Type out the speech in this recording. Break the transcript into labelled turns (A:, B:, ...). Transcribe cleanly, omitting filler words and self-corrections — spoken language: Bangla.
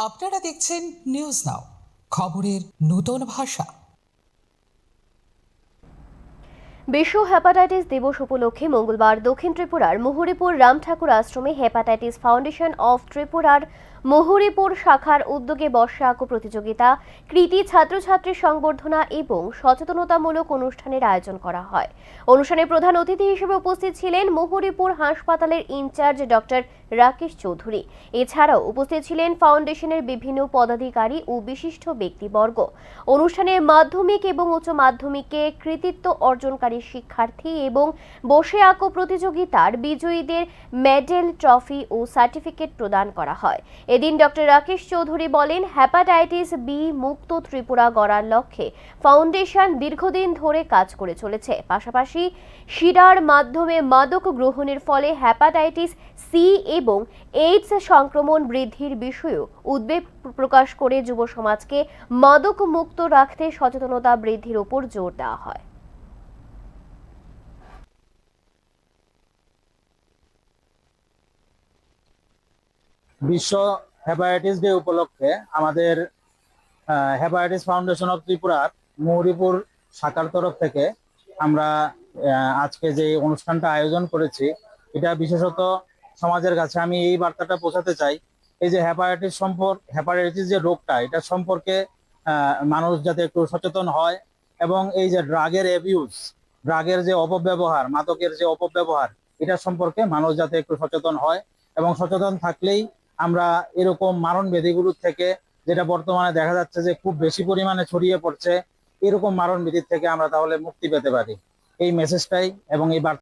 A: আপনারা দেখছেন নিউজ নাও, খবরের নূতন ভাষা।
B: বিশ্ব হেপাটাইটিস দিবস উপলক্ষে মঙ্গলবার দক্ষিণ ত্রিপুরার মুহুরীপুর রাম ঠাকুর আশ্রমে হেপাটাইটিস ফাউন্ডেশন অফ ত্রিপুরার মুহুরীপুর শাখার উদ্যোগে বর্ষা আঁকো প্রতিযোগিতা, কৃতি ছাত্রছাত্রী সংবর্ধনা এবং সচেতনতামূলক অনুষ্ঠানের আয়োজন করা হয়। অনুষ্ঠানে প্রধান অতিথি হিসেবে উপস্থিত ছিলেন মুহুরীপুর হাসপাতালের ইনচার্জ ডক্টর রাকেশ চৌধুরী। এছাড়াও উপস্থিত ছিলেন ফাউন্ডেশনের বিভিন্ন পদাধিকারী ও বিশিষ্ট ব্যক্তিবর্গ। অনুষ্ঠানে মাধ্যমিক এবং উচ্চ মাধ্যমিকে কৃতিত্ব অর্জনকারী শিক্ষার্থী এবং বসে আঁকো প্রতিযোগিতার বিজয়ীদের মেডেল, ট্রফি ও সার্টিফিকেট প্রদান করা হয়। এদিন ডক্টর রাকেশ চৌধুরী বলেন, হেপাটাইটিস বি মুক্ত ত্রিপুরা গড়ার লক্ষ্যে ফাউন্ডেশন দীর্ঘদিন ধরে কাজ করে চলেছে। পাশাপাশি শিরার মাধ্যমে মাদক গ্রহণের ফলে হেপাটাইটিস সি এবং এইডস সংক্রমণ বৃদ্ধির বিষয়েও উদ্বেগ প্রকাশ করে যুব সমাজকে মাদক মুক্ত রাখতে সচেতনতা বৃদ্ধির উপর জোর দেওয়া হয়।
C: বিশ্ব হেপাটাইটিস ডে উপলক্ষে আমাদের হেপাটাইটিস ফাউন্ডেশন অফ ত্রিপুরার মুহুরীপুর শাখার তরফ থেকে আমরা আজকে যে অনুষ্ঠানটা আয়োজন করেছি, এটা বিশেষত সমাজের কাছে আমি এই বার্তাটা পৌঁছাতে চাই। এই যে হেপাটাইটিস যে রোগটা, এটা সম্পর্কে মানুষ যাতে একটু সচেতন হয় এবং এই যে ড্রাগের যে অপব্যবহার, মাদকের যে অপব্যবহার, এটা সম্পর্কে মানুষ যাতে একটু সচেতন হয়। এবং সচেতন থাকলেই আমরা এরকম মারণ ব্যাধিগুলোর থেকে, যেটা বর্তমানে দেখা যাচ্ছে যে খুব বেশি পরিমাণে ছড়িয়ে পড়ছে, এরকম মারণ ব্যাধির থেকে আমরা তাহলে মুক্তি পেতে পারি। এই মেসেজটাই এবং এই